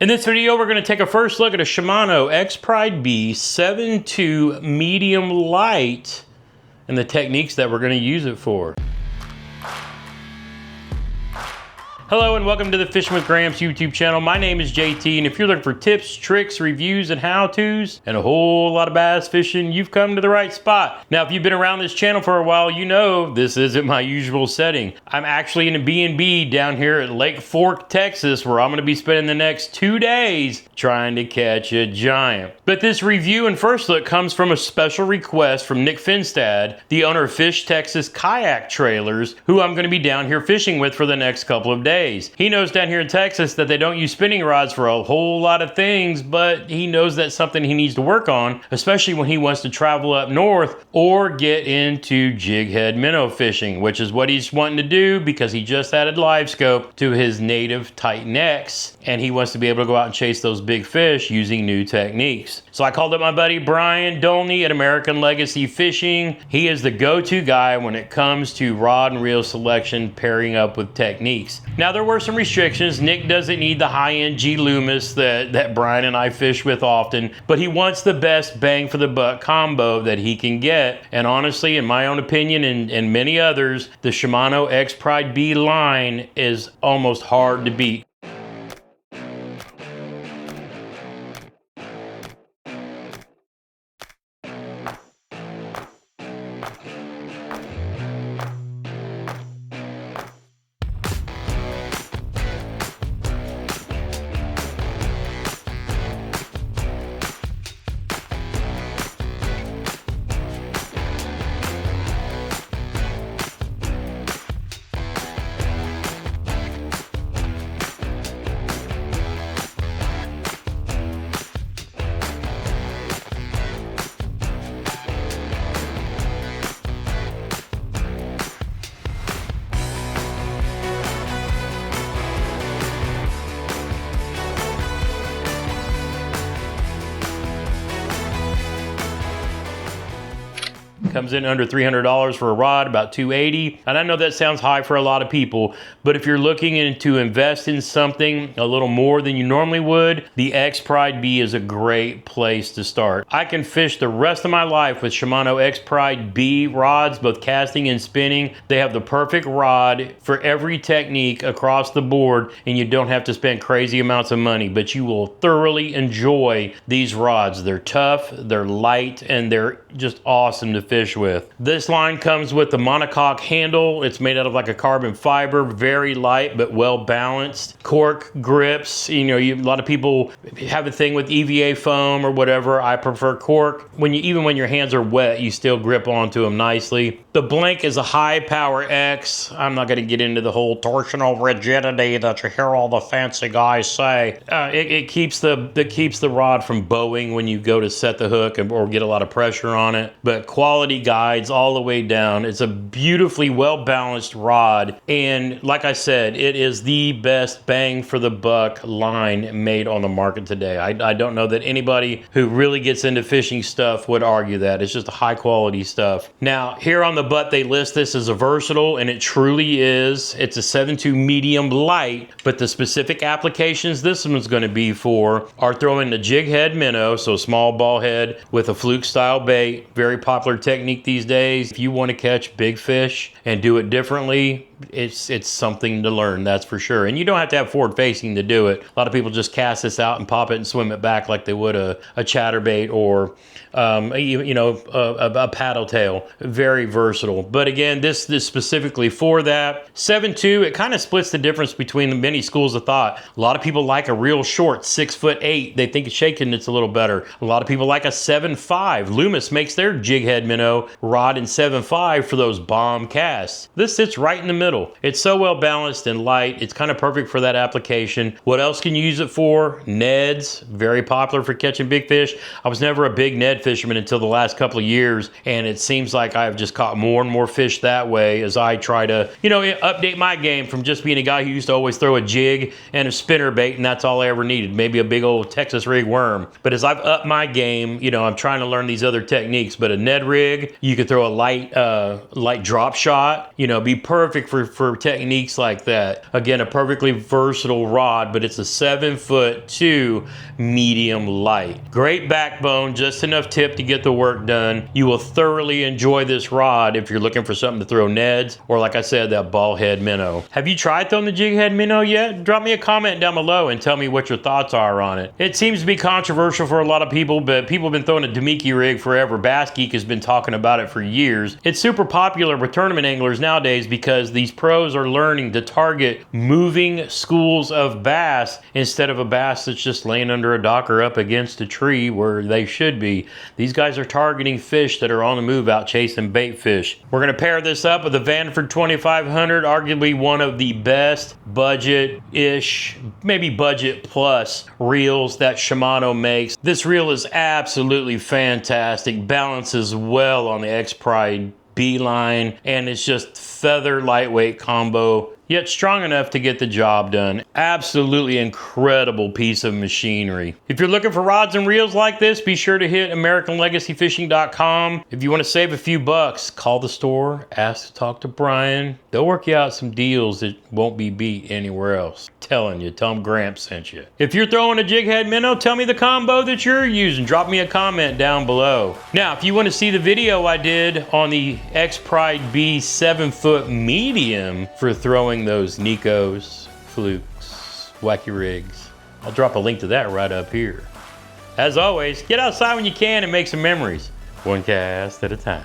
In this video, we're going to take a first look at a Shimano Expride B 7.2 medium light and the techniques that we're going to use it for. Hello and welcome to the Fishing with Gramps YouTube channel. My name is JT, and if you're looking for tips, tricks, reviews, and how-tos, and a whole lot of bass fishing, you've come to the right spot. Now, if you've been around this channel for a while, you know this isn't my usual setting. I'm actually in a B&B down here at Lake Fork, Texas, where I'm going to be spending the next 2 days trying to catch a giant. But this review and first look comes from a special request from Nick Finstad, the owner of Fish Texas Kayak Trailers, who I'm going to be down here fishing with for the next couple of days. He knows down here in Texas that they don't use spinning rods for a whole lot of things, but he knows that's something he needs to work on, especially when he wants to travel up north or get into jig head minnow fishing, which is what he's wanting to do because he just added live scope to his native Titan X, and he wants to be able to go out and chase those big fish using new techniques. So I called up my buddy Brian Dolney at American Legacy Fishing. He is the go-to guy when it comes to rod and reel selection pairing up with techniques. Now, there were some restrictions. Nick doesn't need the high-end G Loomis that Brian and I fish with often, but he wants the best bang for the buck combo that he can get. And honestly, in my own opinion and many others, the Shimano Expride B line is almost hard to beat. Comes in under $300 for a rod, about $280. And I know that sounds high for a lot of people, but if you're looking to invest in something a little more than you normally would, the Expride B is a great place to start. I can fish the rest of my life with Shimano Expride B rods, both casting and spinning. They have the perfect rod for every technique across the board, and you don't have to spend crazy amounts of money, but you will thoroughly enjoy these rods. They're tough, they're light, and they're just awesome to fish with. This line comes with the monocoque handle. It's made out of like a carbon fiber, very light but well balanced. Cork grips, you know, a lot of people have a thing with EVA foam or whatever. I prefer cork. Even when your hands are wet, you still grip onto them nicely. The blank is a high power X. I'm not going to get into the whole torsional rigidity that you hear all the fancy guys say. It keeps the rod from bowing when you go to set the hook or get a lot of pressure on it. But quality guides all the way down. It's a beautifully well balanced rod, and like I said, it is the best bang for the buck line made on the market today. I don't know that anybody who really gets into fishing stuff would argue that. It's just high quality stuff. Now, here on the butt they list this as a versatile, and it truly is. It's a 7.2 medium light, but the specific applications this one's going to be for are throwing the jig head minnow, so small ball head with a fluke style bait. Very popular technique these days. If you want to catch big fish and do it differently, it's something to learn, that's for sure. And you don't have to have forward facing to do it. A lot of people just cast this out and pop it and swim it back like they would a chatterbait or a paddle tail. Very versatile. But again, this specifically for that. 7.2, it kind of splits the difference between the many schools of thought. A lot of people like a real short 6'8". They think shaking it's a little better. A lot of people like a 7.5. Loomis makes their jig head minnow rod in 7.5 for those bomb casts. This sits right in the middle. It's so well balanced and light. It's kind of perfect for that application. What else can you use it for? Neds, very popular for catching big fish. I was never a big Ned fisherman until the last couple of years, and it seems like I've just caught more and more fish that way as I try to, update my game from just being a guy who used to always throw a jig and a spinner bait, and that's all I ever needed. Maybe a big old Texas rig worm. But as I've upped my game, I'm trying to learn these other techniques. But a Ned rig, you could throw a light drop shot, be perfect for for techniques like that. Again, a perfectly versatile rod, but it's a 7'2" medium light. Great backbone, just enough tip to get the work done. You will thoroughly enjoy this rod if you're looking for something to throw Neds, or like I said, that ball head minnow. Have you tried throwing the jig head minnow yet? Drop me a comment down below and tell me what your thoughts are on it. It seems to be controversial for a lot of people, but people have been throwing a Demiki rig forever. Bass Geek has been talking about it for years. It's super popular with tournament anglers nowadays because these pros are learning to target moving schools of bass instead of a bass that's just laying under a dock or up against a tree where they should be. These guys are targeting fish that are on the move out chasing bait fish. We're going to pair this up with the Vanford 2500, arguably one of the best budget-ish, maybe budget plus reels that Shimano makes. This reel is absolutely fantastic, balances well on the Expride B line, and it's just feather lightweight combo, yet strong enough to get the job done. Absolutely incredible piece of machinery. If you're looking for rods and reels like this, be sure to hit AmericanLegacyFishing.com. If you want to save a few bucks, call the store, ask to talk to Brian. They'll work you out some deals that won't be beat anywhere else. Telling you, tell them Gramps sent you. If you're throwing a jig head minnow, tell me the combo that you're using. Drop me a comment down below. Now, if you want to see the video I did on the Expride B 7' medium for throwing those Nikos, flukes, wacky rigs, I'll drop a link to that right up here. As always, get outside when you can and make some memories, one cast at a time.